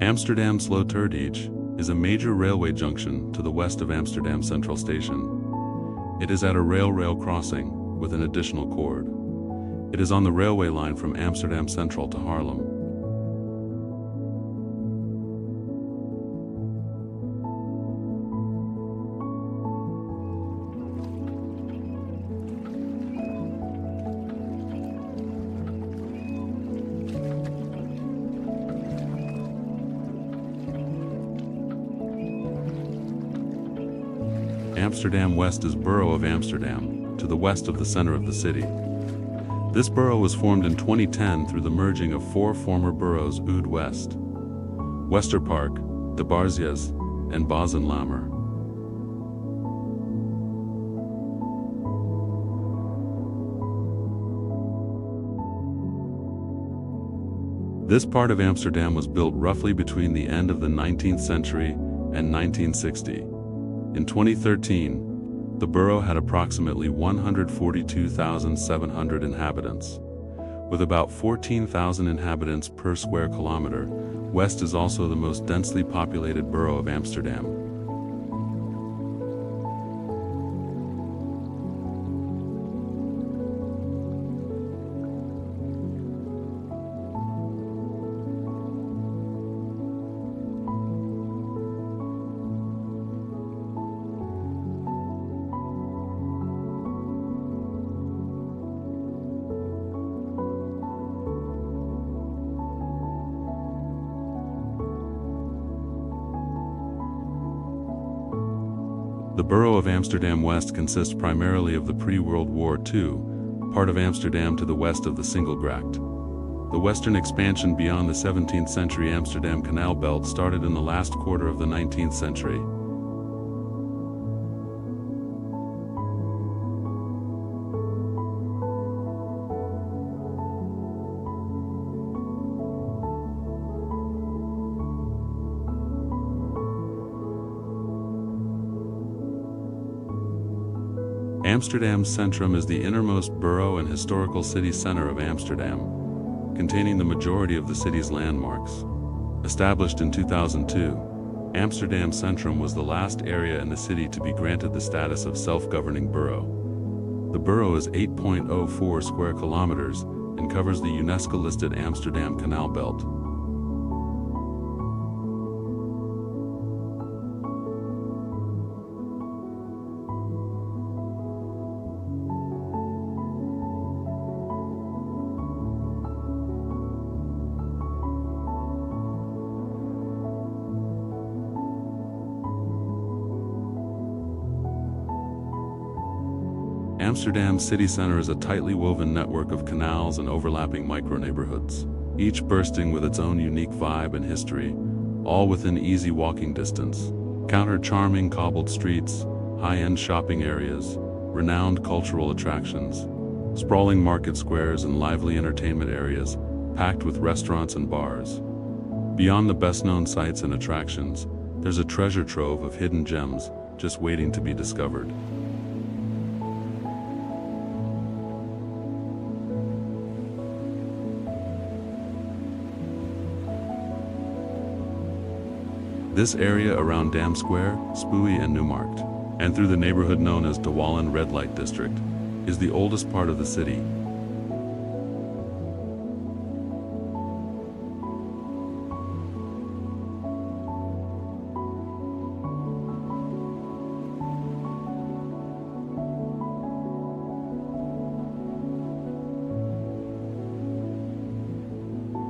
Amsterdam Sloterdijk is a major railway junction to the west of Amsterdam Central Station. It is at a rail crossing with an additional cord. It is on the railway line from Amsterdam Central to Haarlem. Amsterdam West is borough of Amsterdam, to the west of the center of the city. This borough was formed in 2010 through the merging of four former boroughs Oud West, Westerpark, De Barzies, and Bozenlammer. This part of Amsterdam was built roughly between the end of the 19th century and 1960. In 2013, the borough had approximately 142,700 inhabitants. With about 14,000 inhabitants per square kilometer, West is also the most densely populated borough of Amsterdam. The borough of Amsterdam West consists primarily of the pre-World War II, part of Amsterdam to the west of the Singelgracht. The western expansion beyond the 17th century Amsterdam Canal belt started in the last quarter of the 19th century. Amsterdam Centrum is the innermost borough and historical city center of Amsterdam, containing the majority of the city's landmarks. Established in 2002, Amsterdam Centrum was the last area in the city to be granted the status of self-governing borough. The borough is 8.04 square kilometers and covers the UNESCO-listed Amsterdam Canal Belt. Amsterdam city center is a tightly woven network of canals and overlapping micro-neighborhoods, each bursting with its own unique vibe and history, all within easy walking distance. Counter charming cobbled streets, high-end shopping areas, renowned cultural attractions, sprawling market squares and lively entertainment areas, packed with restaurants and bars. Beyond the best-known sights and attractions, there's a treasure trove of hidden gems just waiting to be discovered. This area around Dam Square, Spui and Newmarkt, and through the neighborhood known as De Wallen Red Light District, is the oldest part of the city.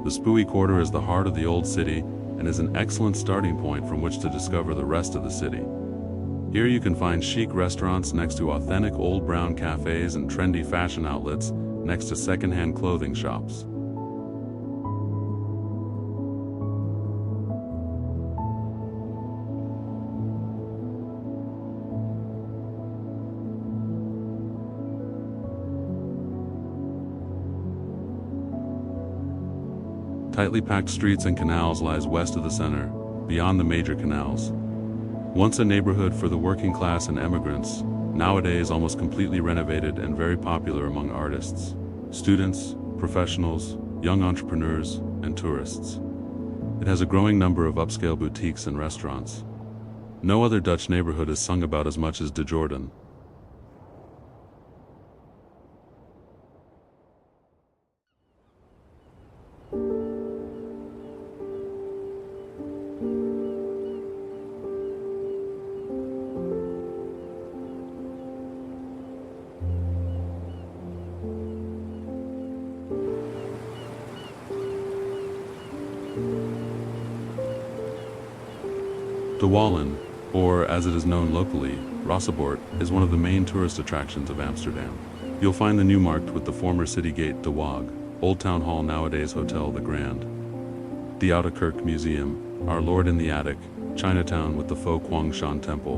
The Spui Quarter is the heart of the old city and is an excellent starting point from which to discover the rest of the city. Here you can find chic restaurants next to authentic old brown cafes and trendy fashion outlets next to second-hand clothing shops. Tightly packed streets and canals lies west of the center, beyond the major canals. Once a neighborhood for the working class and immigrants, nowadays almost completely renovated and very popular among artists, students, professionals, young entrepreneurs, and tourists. It has a growing number of upscale boutiques and restaurants. No other Dutch neighborhood is sung about as much as de Jordaan. De Wallen, or as it is known locally, Rossabort, is one of the main tourist attractions of Amsterdam. You'll find the Newmarkt with the former city gate De Waag, Old Town Hall nowadays Hotel the Grand, the Oude Kerk Museum, Our Lord in the Attic, Chinatown with the Fo Kwang Shan Temple,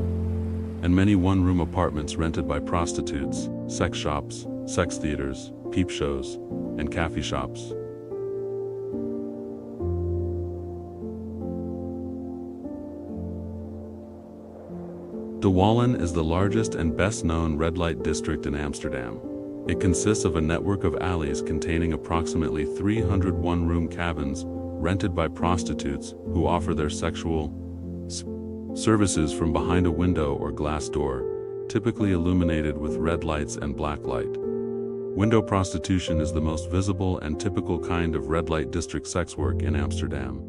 and many one-room apartments rented by prostitutes, sex shops, sex theaters, peep shows, and cafe shops. De Wallen is the largest and best-known red light district in Amsterdam. It consists of a network of alleys containing approximately 300 one-room cabins rented by prostitutes who offer their sexual services from behind a window or glass door, typically illuminated with red lights and black light. Window prostitution is the most visible and typical kind of red light district sex work in Amsterdam.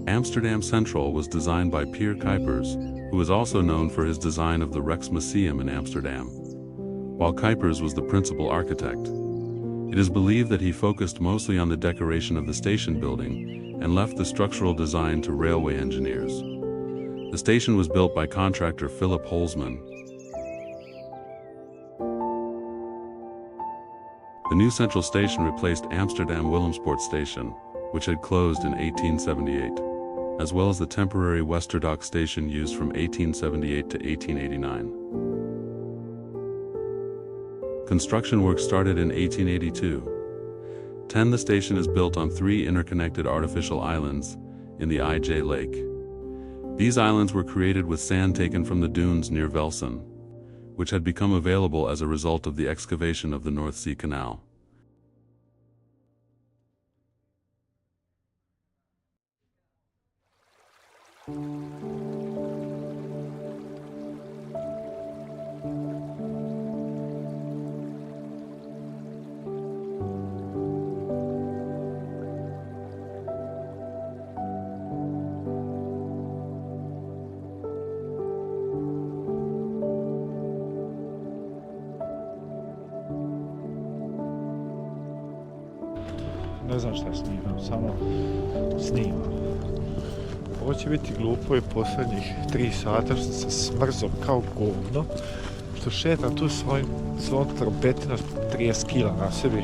Amsterdam Central was designed by Pier Kuipers, who is also known for his design of the Rijksmuseum in Amsterdam, while Kuipers was the principal architect. It is believed that he focused mostly on the decoration of the station building and left the structural design to railway engineers. The station was built by contractor Philip Holzman. The new central station replaced Amsterdam Willemsport Station, which had closed in 1878, as well as the temporary Westerdock station used from 1878 to 1889. Construction work started in 1882. The station is built on 3 interconnected artificial islands in the IJ Lake. These islands were created with sand taken from the dunes near Velsen, which had become available as a result of the excavation of the North Sea Canal. Ne znam šta snimam, samo snimam. Ovo će biti glupo i posljednjih 3 sata što sam se smrzao kao govno, što šetam tu svojom trompetinom 30 kila na sebi,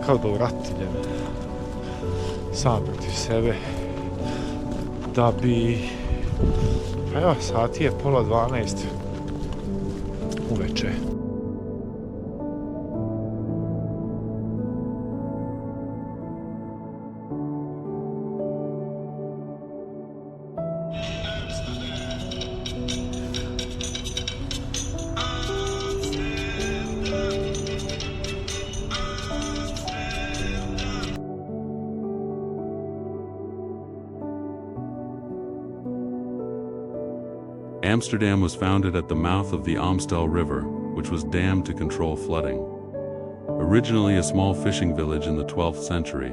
kao da uratiljem, sam protiv sebe, da bi, pa evo, sati je 11:30 uveče. Amsterdam was founded at the mouth of the Amstel River, which was dammed to control flooding. Originally a small fishing village in the 12th century,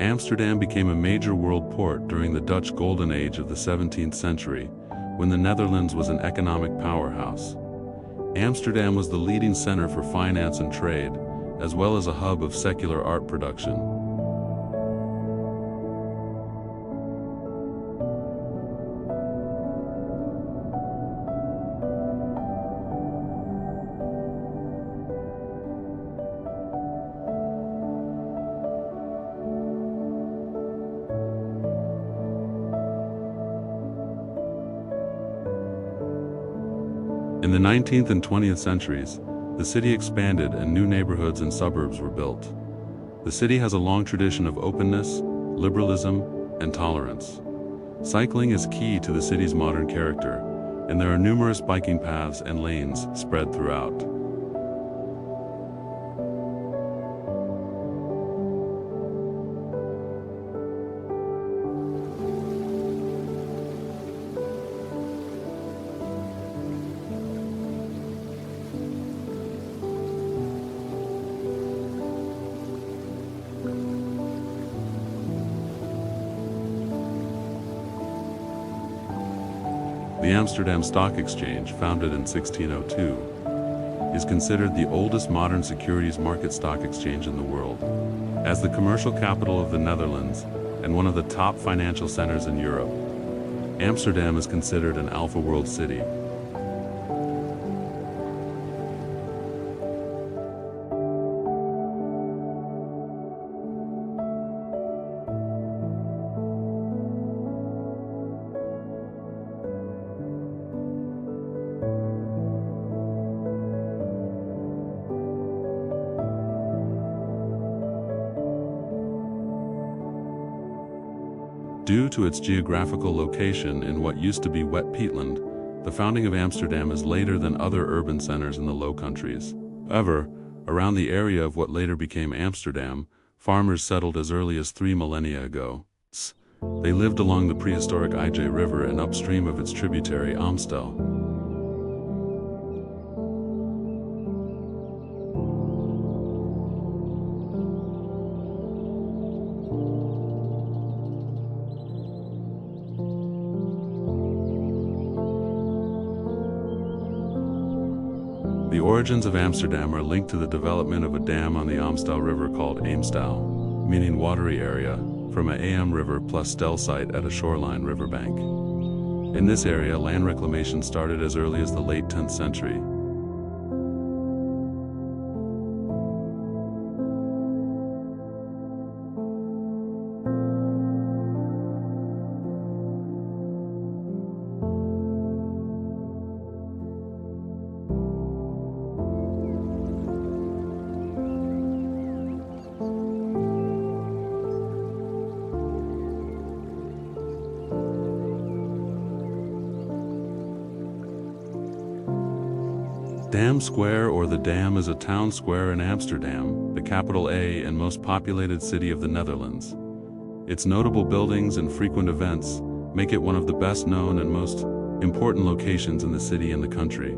Amsterdam became a major world port during the Dutch Golden Age of the 17th century, when the Netherlands was an economic powerhouse. Amsterdam was the leading center for finance and trade, as well as a hub of secular art production. In the 19th and 20th centuries, the city expanded and new neighborhoods and suburbs were built. The city has a long tradition of openness, liberalism, and tolerance. Cycling is key to the city's modern character, and there are numerous biking paths and lanes spread throughout. The Amsterdam Stock Exchange, founded in 1602, is considered the oldest modern securities market stock exchange in the world. As the commercial capital of the Netherlands and one of the top financial centers in Europe, Amsterdam is considered an alpha world city. Due to its geographical location in what used to be wet peatland, the founding of Amsterdam is later than other urban centers in the Low Countries. However, around the area of what later became Amsterdam, farmers settled as early as 3 millennia ago. They lived along the prehistoric IJ River and upstream of its tributary Amstel. The origins of Amsterdam are linked to the development of a dam on the Amstel River called Amstel, meaning watery area, from a Am River plus Stel site at a shoreline riverbank. In this area, land reclamation started as early as the late 10th century. Dam Square, or the Dam, is a town square in Amsterdam, the capital and most populated city of the Netherlands. Its notable buildings and frequent events make it one of the best known and most important locations in the city and the country.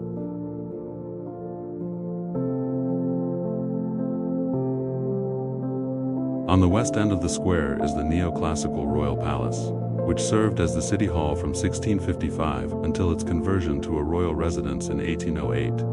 On the west end of the square is the neoclassical Royal Palace, which served as the city hall from 1655 until its conversion to a royal residence in 1808.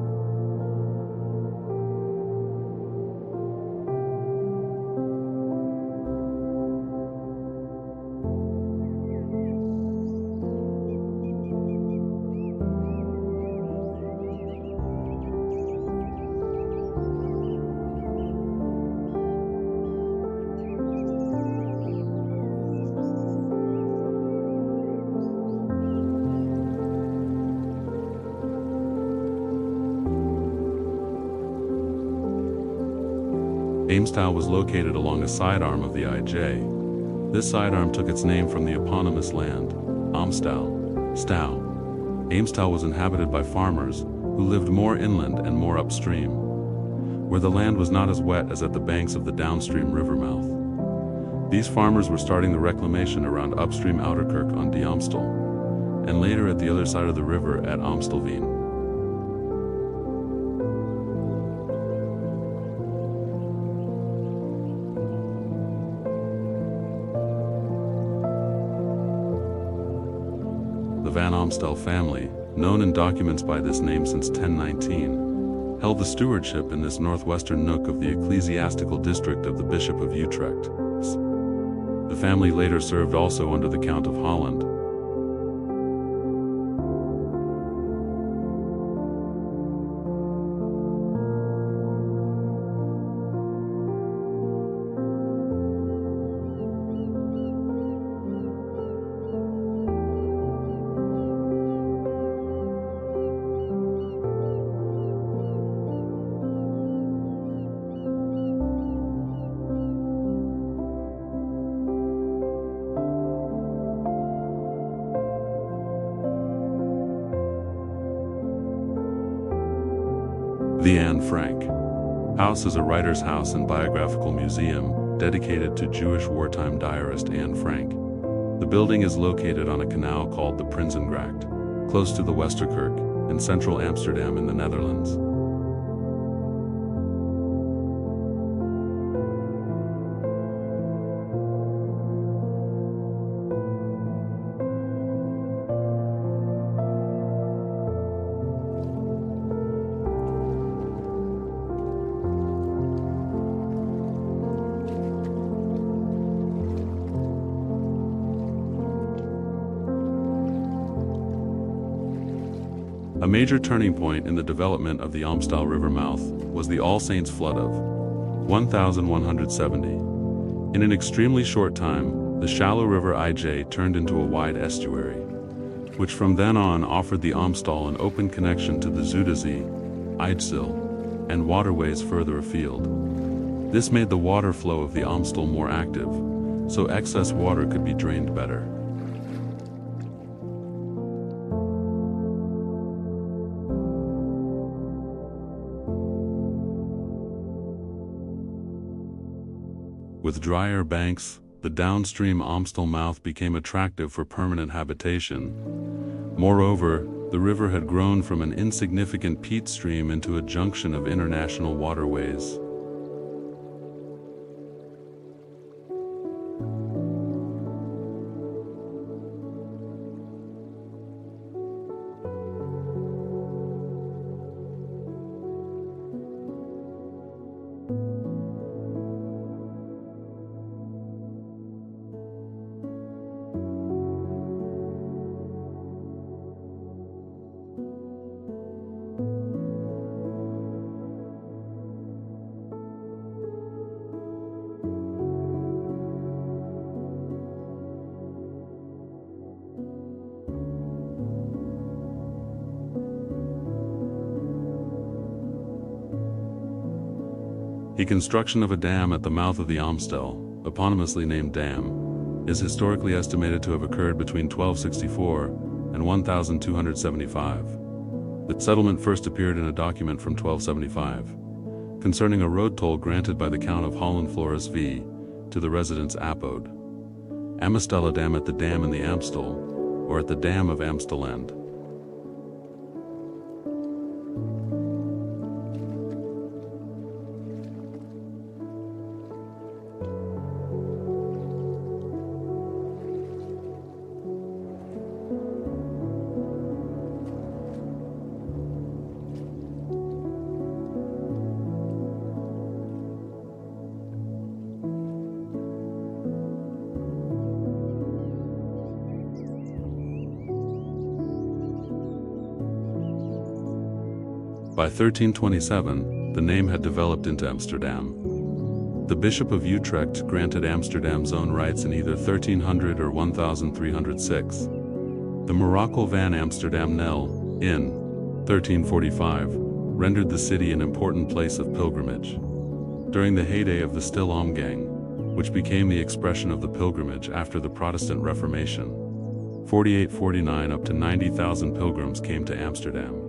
Amstel was located along a sidearm of the IJ. This sidearm took its name from the eponymous land, Amstel. Amstel was inhabited by farmers who lived more inland and more upstream, where the land was not as wet as at the banks of the downstream river mouth. These farmers were starting the reclamation around upstream Ouderkerk on De Amstel, and later at the other side of the river at Amstelveen. The Van Amstel family, known in documents by this name since 1019, held the stewardship in this northwestern nook of the ecclesiastical district of the Bishop of Utrecht. The family later served also under the Count of Holland. The Anne Frank House is a writer's house and biographical museum dedicated to Jewish wartime diarist Anne Frank. The building is located on a canal called the Prinsengracht, close to the Westerkerk, in central Amsterdam in the Netherlands. A major turning point in the development of the Amstel River mouth was the All Saints flood of 1170. In an extremely short time, the shallow river IJ turned into a wide estuary, which from then on offered the Amstel an open connection to the Zuiderzee, IJssel, and waterways further afield. This made the water flow of the Amstel more active, so excess water could be drained better. With drier banks, the downstream Amstel mouth became attractive for permanent habitation. Moreover, the river had grown from an insignificant peat stream into a junction of international waterways. The construction of a dam at the mouth of the Amstel, eponymously named Dam, is historically estimated to have occurred between 1264 and 1275. The settlement first appeared in a document from 1275, concerning a road toll granted by the Count of Holland Floris V. to the residents Apode. Amstella Dam at the dam in the Amstel, or at the Dam of Amstelland. By 1327, the name had developed into Amsterdam. The Bishop of Utrecht granted Amsterdam's own rights in either 1300 or 1306. The Mirakel van Amsterdam Nel, in 1345, rendered the city an important place of pilgrimage. During the heyday of the Still Omgang, which became the expression of the pilgrimage after the Protestant Reformation, 4849 up to 90,000 pilgrims came to Amsterdam.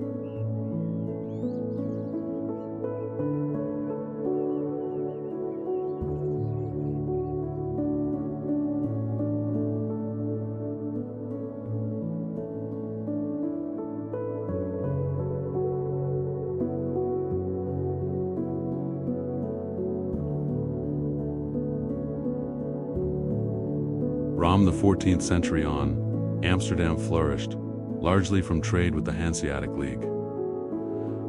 From the 14th century on, Amsterdam flourished, largely from trade with the Hanseatic League.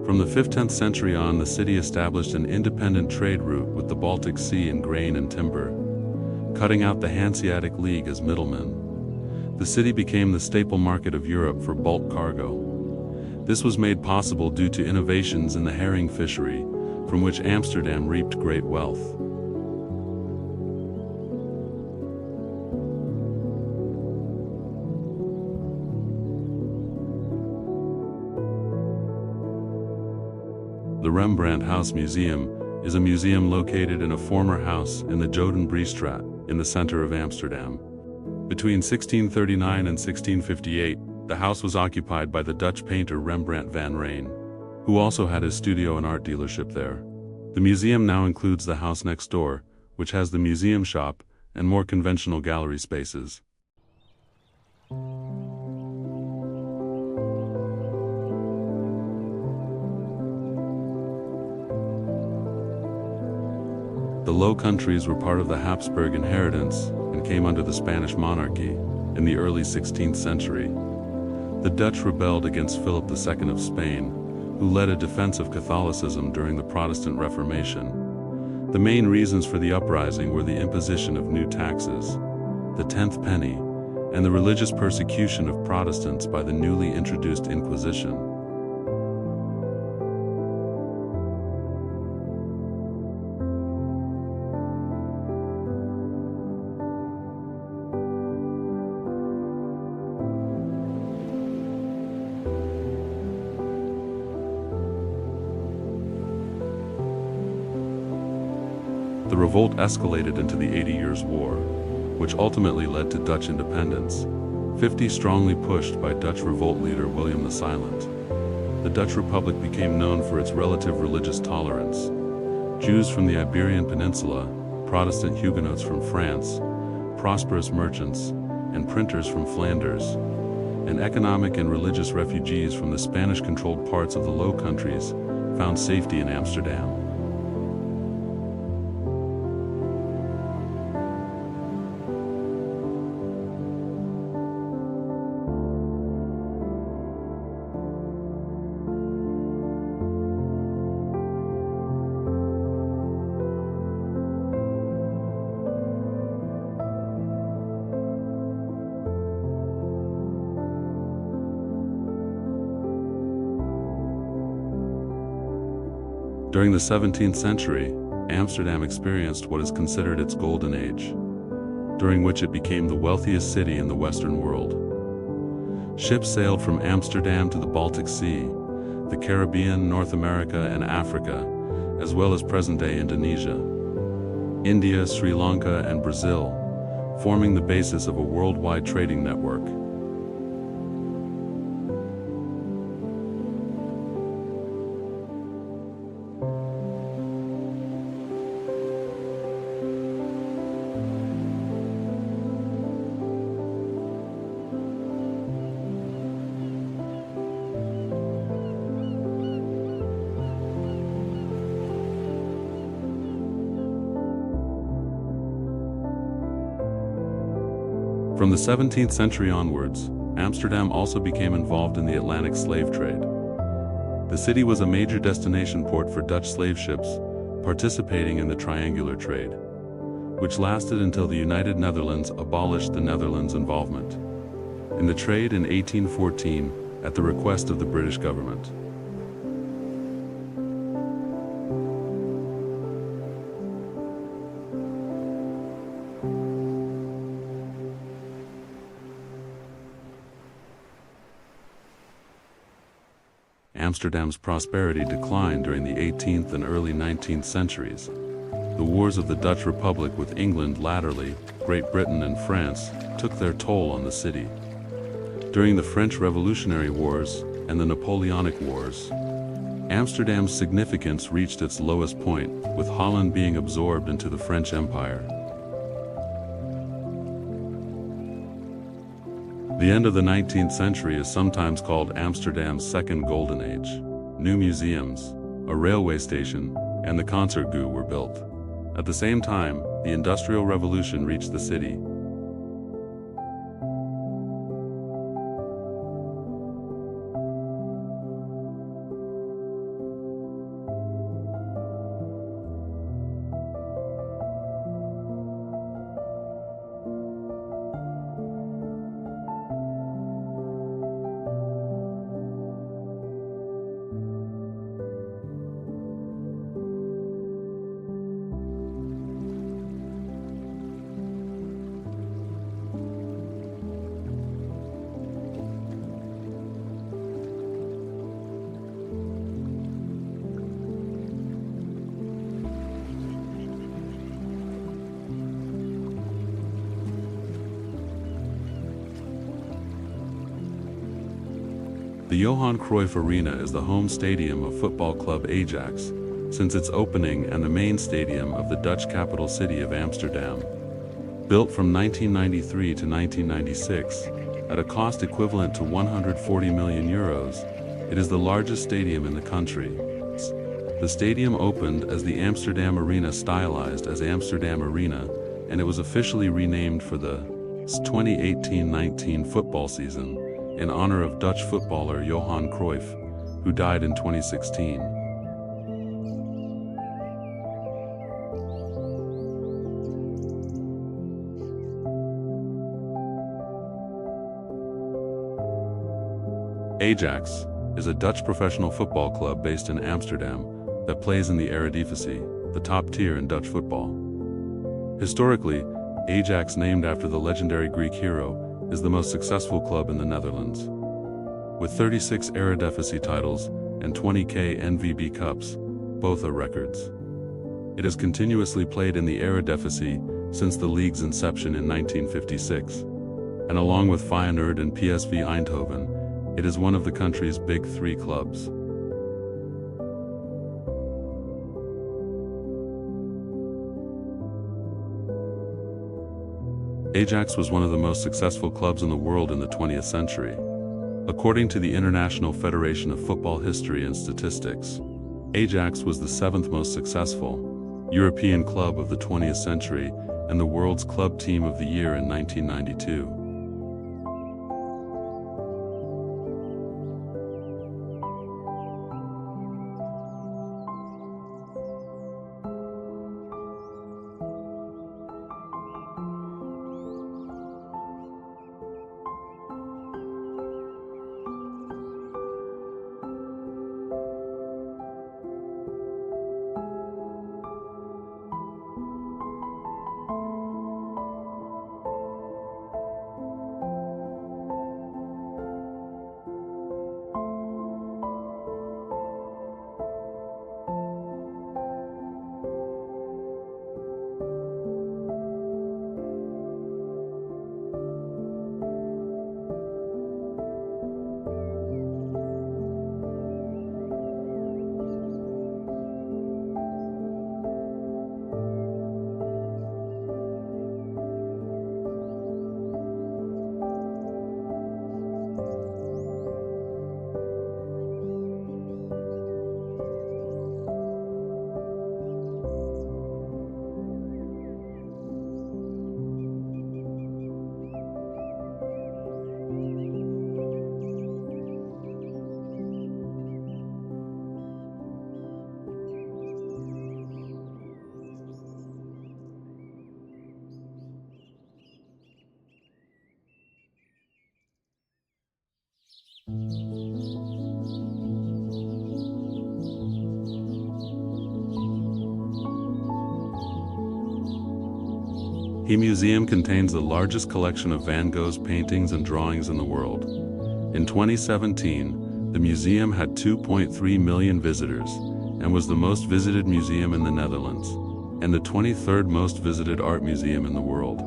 From the 5th-10th century on, the city established an independent trade route with the Baltic Sea in grain and timber, cutting out the Hanseatic League as middlemen. The city became the staple market of Europe for bulk cargo. This was made possible due to innovations in the herring fishery, from which Amsterdam reaped great wealth. The Rembrandt House Museum is a museum located in a former house in the Jordaan in the center of Amsterdam. Between 1639 and 1658, the house was occupied by the Dutch painter Rembrandt van Rijn, who also had his studio and art dealership there. The museum now includes the house next door, which has the museum shop and more conventional gallery spaces. The Low Countries were part of the Habsburg inheritance and came under the Spanish monarchy in the early 16th century. The Dutch rebelled against Philip II of Spain, who led a defense of Catholicism during the Protestant Reformation. The main reasons for the uprising were the imposition of new taxes, the 10th penny, and the religious persecution of Protestants by the newly introduced Inquisition. The revolt escalated into the 80 Years' War, which ultimately led to Dutch independence, 50 strongly pushed by Dutch revolt leader William the Silent. The Dutch Republic became known for its relative religious tolerance. Jews from the Iberian Peninsula, Protestant Huguenots from France, prosperous merchants, and printers from Flanders, and economic and religious refugees from the Spanish-controlled parts of the Low Countries found safety in Amsterdam. During the 17th century, Amsterdam experienced what is considered its golden age, during which it became the wealthiest city in the Western world. Ships sailed from Amsterdam to the Baltic Sea, the Caribbean, North America, and Africa, as well as present-day Indonesia, India, Sri Lanka, and Brazil, forming the basis of a worldwide trading network. From the 17th century onwards, Amsterdam also became involved in the Atlantic slave trade. The city was a major destination port for Dutch slave ships participating in the triangular trade, which lasted until the United Netherlands abolished the Netherlands' involvement in the trade in 1814 at the request of the British government. Amsterdam's prosperity declined during the 18th and early 19th centuries. The wars of the Dutch Republic with England, latterly Great Britain and France, took their toll on the city. During the French Revolutionary Wars and the Napoleonic Wars, Amsterdam's significance reached its lowest point, with Holland being absorbed into the French Empire. The end of the 19th century is sometimes called Amsterdam's second golden age. New museums, a railway station, and the Concertgebouw were built. At the same time, the Industrial Revolution reached the city. The Johan Cruyff Arena is the home stadium of football club Ajax, since its opening and the main stadium of the Dutch capital city of Amsterdam. Built from 1993 to 1996, at a cost equivalent to 140 million euros, it is the largest stadium in the country. The stadium opened as the Amsterdam Arena, stylized as Amsterdam Arena, and it was officially renamed for the 2018-19 football season in honor of Dutch footballer Johan Cruyff, who died in 2016. Ajax is a Dutch professional football club based in Amsterdam that plays in the Eredivisie, the top tier in Dutch football. Historically, Ajax, named after the legendary Greek hero, is the most successful club in the Netherlands. With 36 Eredivisie titles and 20 KNVB Cups, both are records. It has continuously played in the Eredivisie since the league's inception in 1956, and along with Feyenoord and PSV Eindhoven, it is one of the country's big three clubs. Ajax was one of the most successful clubs in the world in the 20th century. According to the International Federation of Football History and Statistics, Ajax was the 7th most successful European club of the 20th century and the world's club team of the year in 1992. The museum contains the largest collection of Van Gogh's paintings and drawings in the world. In 2017, the museum had 2.3 million visitors and was the most visited museum in the Netherlands, and the 23rd most visited art museum in the world.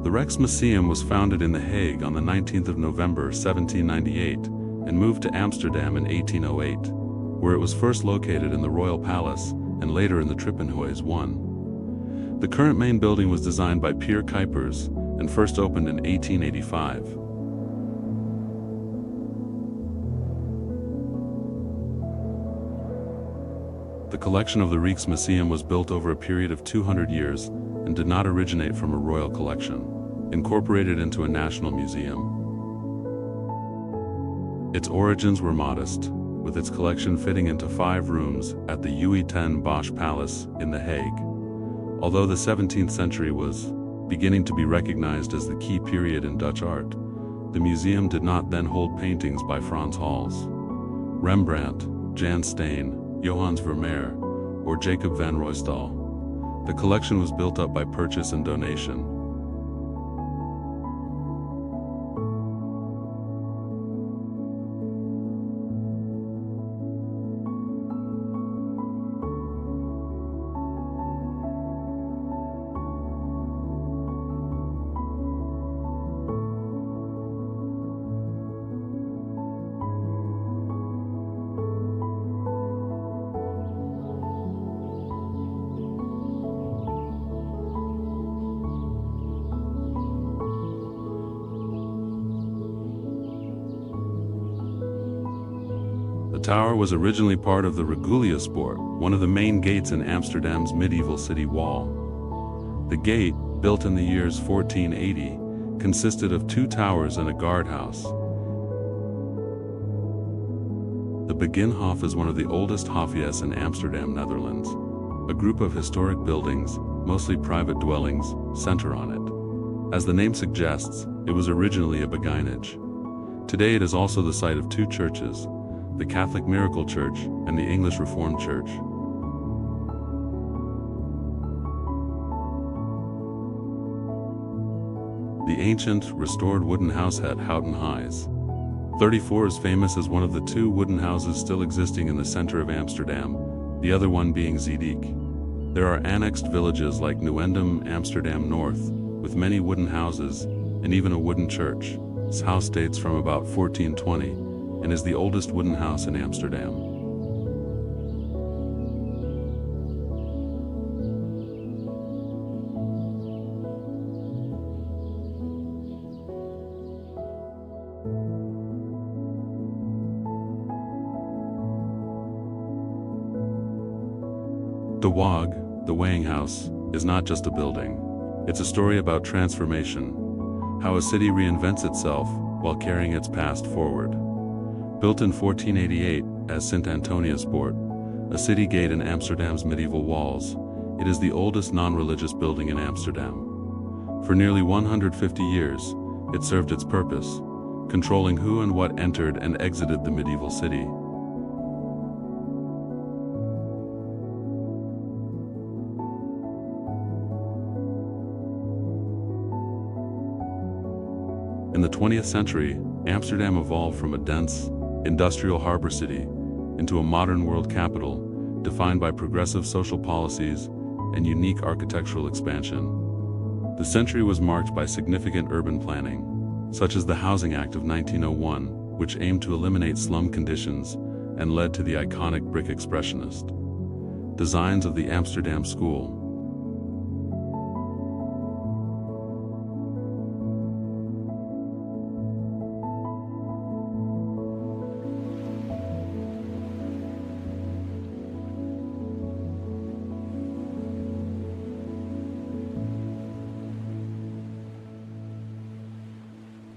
The Rijksmuseum was founded in The Hague on the 19th of November 1798 and moved to Amsterdam in 1808, where it was first located in the Royal Palace and later in the Trippenhuis 1. The current main building was designed by Pier Kuipers and first opened in 1885. The collection of the Rijksmuseum was built over a period of 200 years and did not originate from a royal collection, incorporated into a national museum. Its origins were modest, with its collection fitting into 5 rooms at the Louis X Bosch Palace in The Hague. Although the 17th century was beginning to be recognized as the key period in Dutch art, the museum did not then hold paintings by Frans Hals, Rembrandt, Jan Steen, Johannes Vermeer, or Jacob van Ruysdael. The collection was built up by purchase and donation. The tower was originally part of the Reguliuspoort, one of the main gates in Amsterdam's medieval city wall. The gate, built in the years 1480, consisted of 2 towers and a guardhouse. The Binnenhof is one of the oldest hofjes in Amsterdam, Netherlands. A group of historic buildings, mostly private dwellings, center on it. As the name suggests, it was originally a beguinage. Today it is also the site of 2 churches, the Catholic Miracle Church and the English Reformed Church. The ancient, restored wooden house het Houten Huis 34 is famous as one of the 2 wooden houses still existing in the center of Amsterdam, the other one being Zeedijk. There are annexed villages like Nieuwendam, Amsterdam North, with many wooden houses, and even a wooden church. This house dates from about 1420, and is the oldest wooden house in Amsterdam. De Waag, the weighing house, is not just a building. It's a story about transformation, how a city reinvents itself while carrying its past forward. Built in 1488 as Sint Antoniuspoort, a city gate in Amsterdam's medieval walls, it is the oldest non-religious building in Amsterdam. For nearly 150 years, it served its purpose, controlling who and what entered and exited the medieval city. In the 20th century, Amsterdam evolved from a dense, industrial harbor city into a modern world capital defined by progressive social policies and unique architectural expansion. The century was marked by significant urban planning, such as the Housing Act of 1901, which aimed to eliminate slum conditions and led to the iconic brick expressionist designs of the Amsterdam School.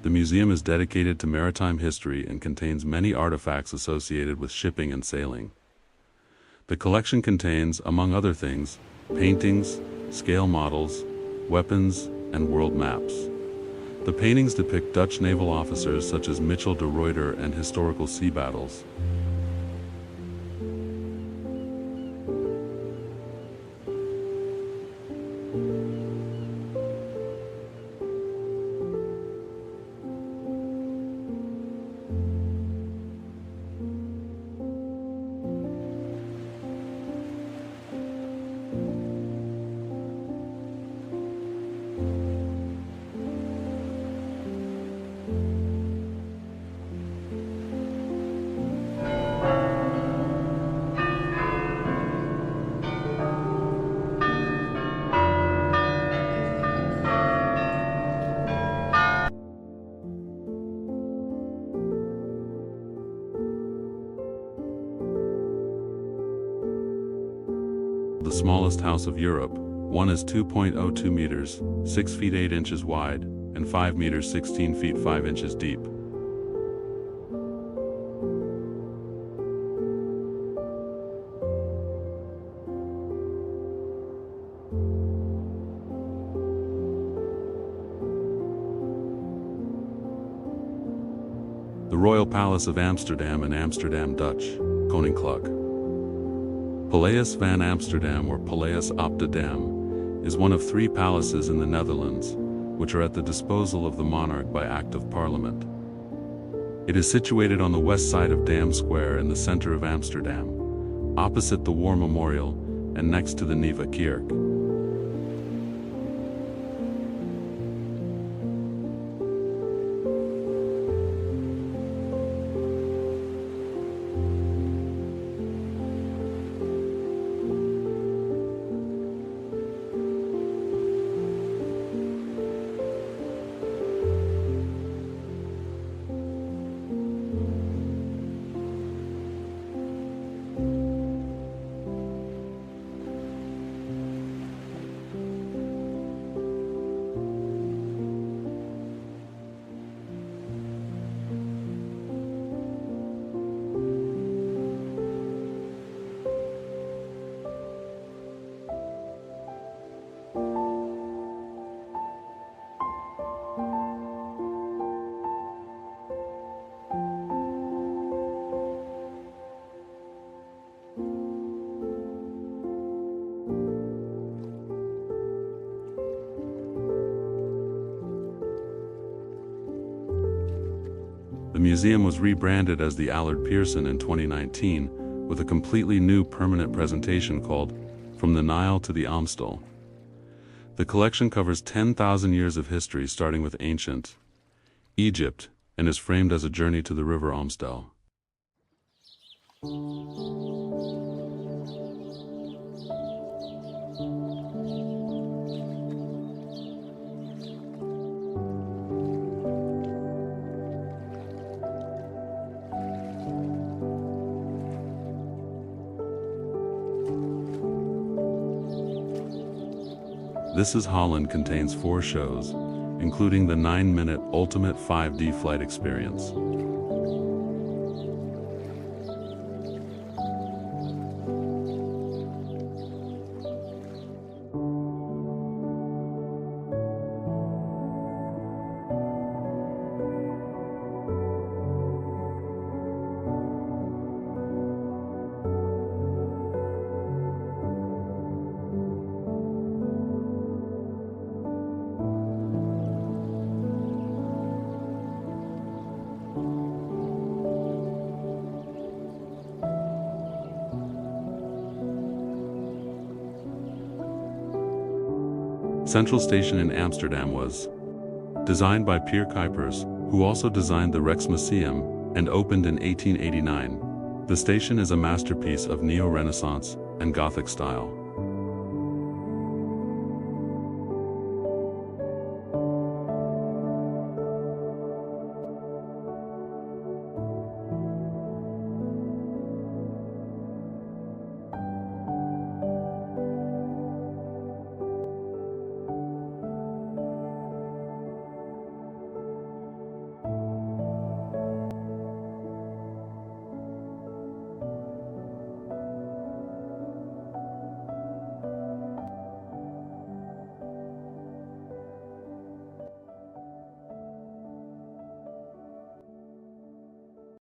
The museum is dedicated to maritime history and contains many artifacts associated with shipping and sailing. The collection contains, among other things, paintings, scale models, weapons, and world maps. The paintings depict Dutch naval officers such as Michel de Ruyter and historical sea battles. The smallest house of Europe, one is 2.02 meters, 6 feet 8 inches wide, and 5 meters 16 feet 5 inches deep. The Royal Palace of Amsterdam in Amsterdam Dutch, Koninklijk. Paleis van Amsterdam or Paleis op de Dam is one of 3 palaces in the Netherlands, which are at the disposal of the monarch by Act of Parliament. It is situated on the west side of Dam Square in the center of Amsterdam, opposite the War Memorial and next to the Nieuwe Kerk. The museum was rebranded as the Allard Pearson in 2019, with a completely new permanent presentation called From the Nile to the Amstel. The collection covers 10,000 years of history starting with ancient Egypt and is framed as a journey to the river Amstel. This is Holland contains 4 shows, including the 9-minute Ultimate 5D flight experience. Central Station in Amsterdam was designed by Pier Kuipers, who also designed the Rijksmuseum, and opened in 1889. The station is a masterpiece of Neo-Renaissance and Gothic style.